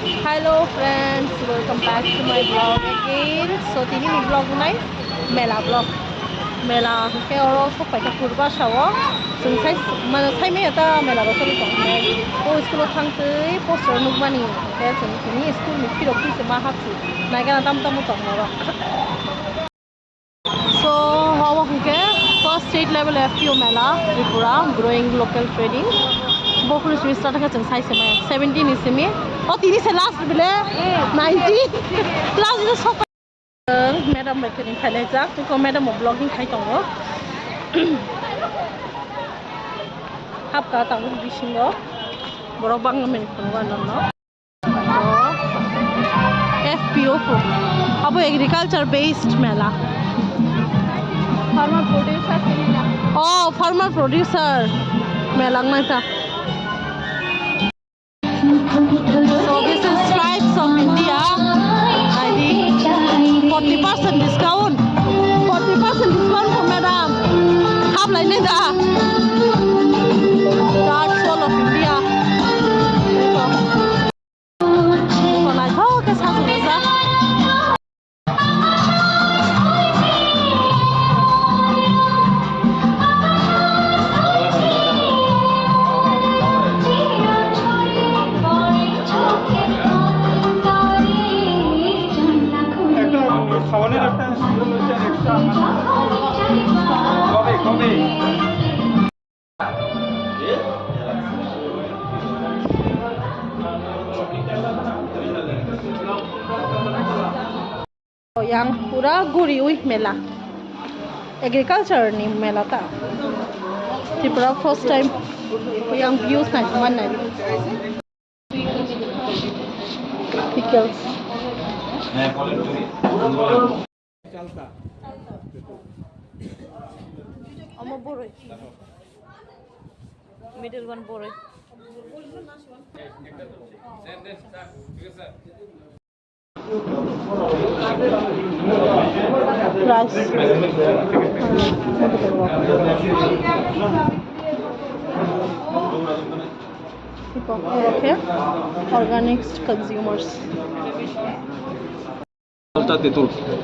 Hello friends, welcome back to my vlog again. So tini ni vlog nai mela vlog. Mela ke oro so paita kurba shawo. Sung sai mana sai me ata mela ro so tong me. O school thang tei poster nuk bani. Ke sung tini school ni piro ki se ma hapsi. Nai ga tam tam tong ro. So how ke first state level FPO mela Tripura growing local trading. Bokru start ka chung sai se ma 17 is me. Oh, tini se last bile 90 last is so madam making khai lai jak to madam vlogging khai tong ro hap ka tang bisingo borok bang men khungwa no FPO ko abo agriculture based mela farmer producer oh farmer producer mela ngata. So this is Stripes of India. I think 40% discount. 40% discount for madam. Half like that. Dark soul of India. Yang pura guri ui mela agriculture ni mela ta Tripura first time yang views na man na pickles amo boroi middle one boroi rice okay organic consumers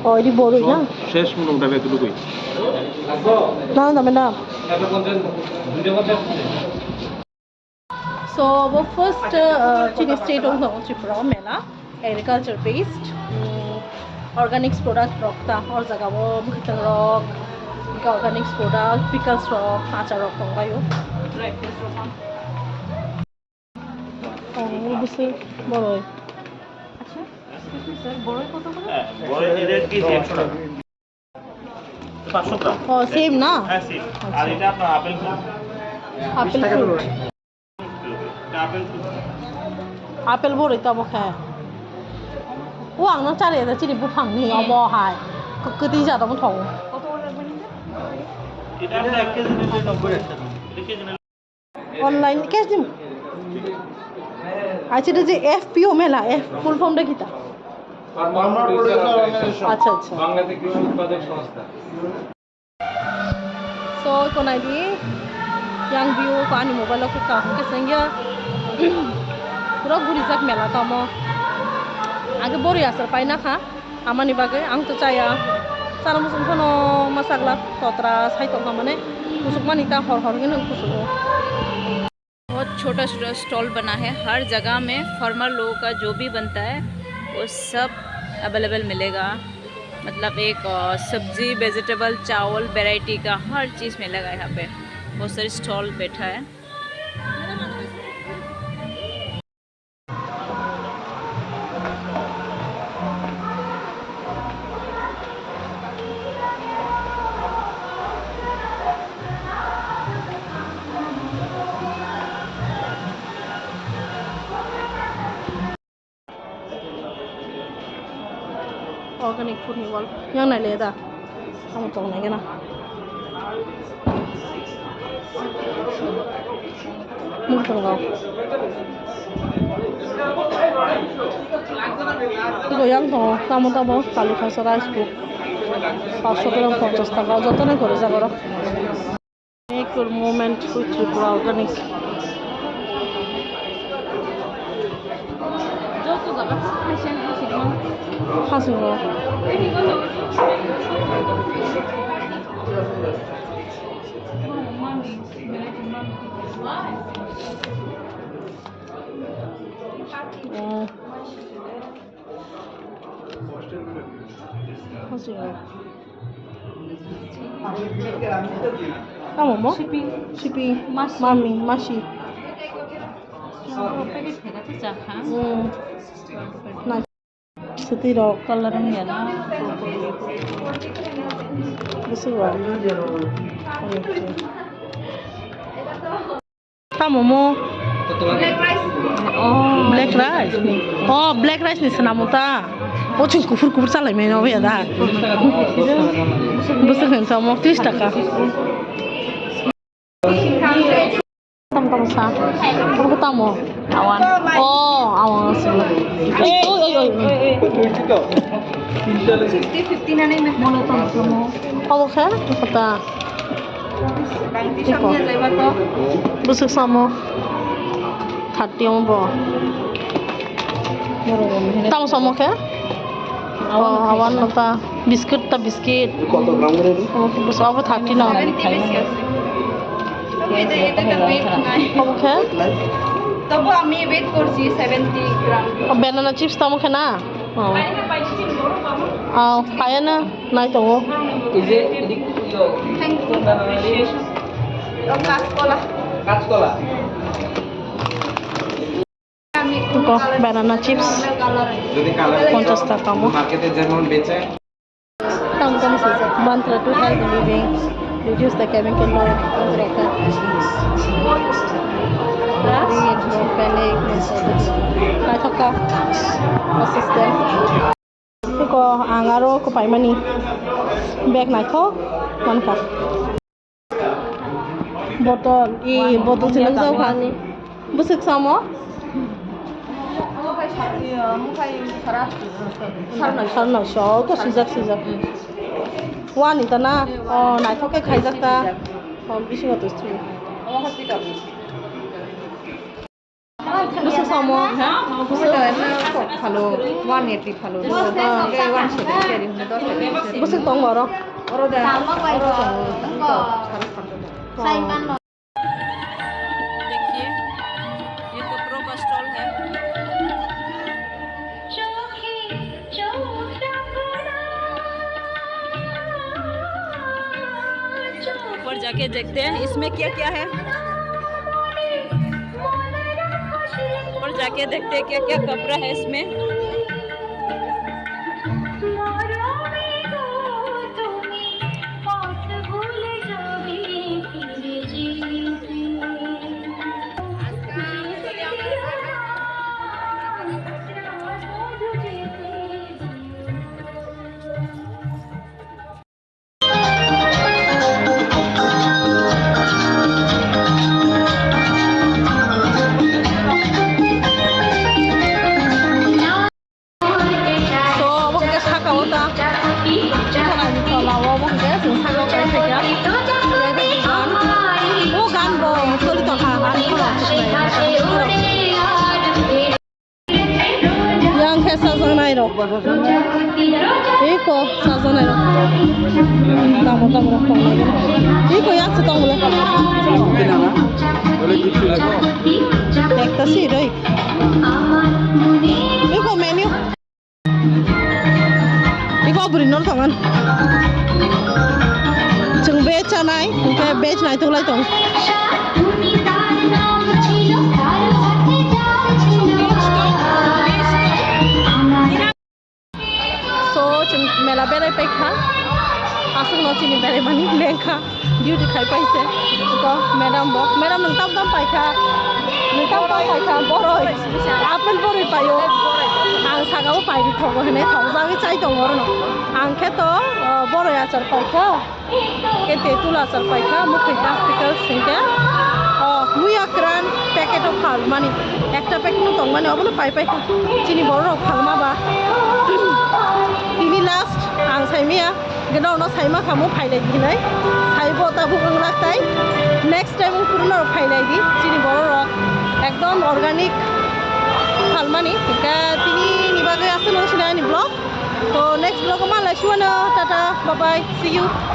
oh ini boru na শেষ মোটামুটি এতটুকুই না না না so our first chini state of Tripura mela agriculture based organics product rock ta or jaga wo bukitang rock organics product pickles rock achar rock ngayo oh buse boroi acha sir boroi কত করে boroi rate কি 100 টাকা 500 গ্রাম ও same না হ্যাঁ same আর এটা আপনার apple fruit apple boroi ta bo kha Wang nó cha để chỉ để bút phẳng thì nó bò hài cứ tí giờ tao thầu online cash dim আচ্ছা এটা যে FPO মেলা F ফুল ফর্মটা কি তা ফার্মার প্রোডিউসার অর্গানাইজেশন আচ্ছা আচ্ছা বাংলাদেশ কৃষি উৎপাদক সংস্থা so con này đi yang view ko ani mobile ko ka ke sengya pura guri jak mela tamo আগে বড় আসার পাই না খা আমানি বাগে আং তো চাইয়া সারা মুসুম কোনো মাসাগলা ততরা সাইতং মানে কুসুক মানিता हर हर के न कुसुक बहुत छोटा छोटा स्टॉल बना है हर जगह में फार्मर लोगों का जो भी बनता है वो सब अवेलेबल मिलेगा मतलब एक सब्जी वेजिटेबल चावल वैरायटी का हर चीज़ मिलेगा यहाँ पे बहुत सारे स्टॉल बैठा है organic food ni wal yang nai le da ang tong nai na mu tong ga তো yang tong tamo tamo kalu khasa rice ko 500 গ্রাম 50 টাকা যতন করে যাব র এক মোমেন্ট উইথ Tripura organic 하수로. 하수로. 뭐? 시비. 마미. 마시. 나 스티로 컬러는 얘나 무슨 거? ता momo black rice black rice नि सनामो ता ओ छिन कुफुर कुफुर चालाय मेनो बे दा बुसु खन सामो 30 টাকা tam tam sa ko tamo awan awan sih oi 50 na naman mo to mo kamu kan kata busuk samo 30 om bo tamu samo ke awan nota biscuit ta biscuit কত গ্রাম করে busuk apa 30 na kamu ke তবু আমি wait করছি 70 গ্রাম banana chips tamu ke na kaya na nai to এই যে এদিক কাঁচকলা কাঁচকলা ko banana chips যদি কালার 50 টাকা mo মার্কেটে যেমন বেচে Tangkang sisa mantra to healthy living, reduce the chemical load of record. Read, no panic, no solution. Kai thaka assistant. Ko angaro ko paimani. Bag nai tho man ka. Botol silang jauh khani. Busuk samo. sarna so ko sijak wani ta na nai thoke khaijak ta bisi ga tosti busuk samo ha ভালো 180 ভালো 170 busuk tong moro देखिए ये कपड़ों का stall है ऊपर जाके देखते हैं इसमें क्या क्या है ऊपर जाके देखते हैं क्या क्या कपड़ा है इसमें yang kayak sazon airo iko sazon airo tamu iko ya setong boleh বলে কিছু লাগো একটা sih doi iko menu iko beri nol tangan jeng beca nai kayak bec nai tuh lai tong मेला बेराय पाइखा आसुक नचिनि बेराय मानि लेंखा डिउटि खाय पाइसे तो मैडम नोंथां दाम पाइखा बरय आपेल बरय पायो आं सागाबो पाइबि थगो हने थगजागै चाइ दङ रनो आंखे तो बरय आचार पाइखा के तेतुल आचार पाइखा मुखै आर्टिकल सिंके मुया क्रान पैकेट अफ फाल मानि একটা প্যাকেট দং माने अबनो पाइखा चिनि बरर फालमाबा ini last ang saimia genau no saima kamu phailai dinai saibo ta bukang laktai next time puruno phailai di chini boro rok ekdom organic halmani tika tini Suwana, tata, bye bye, see you.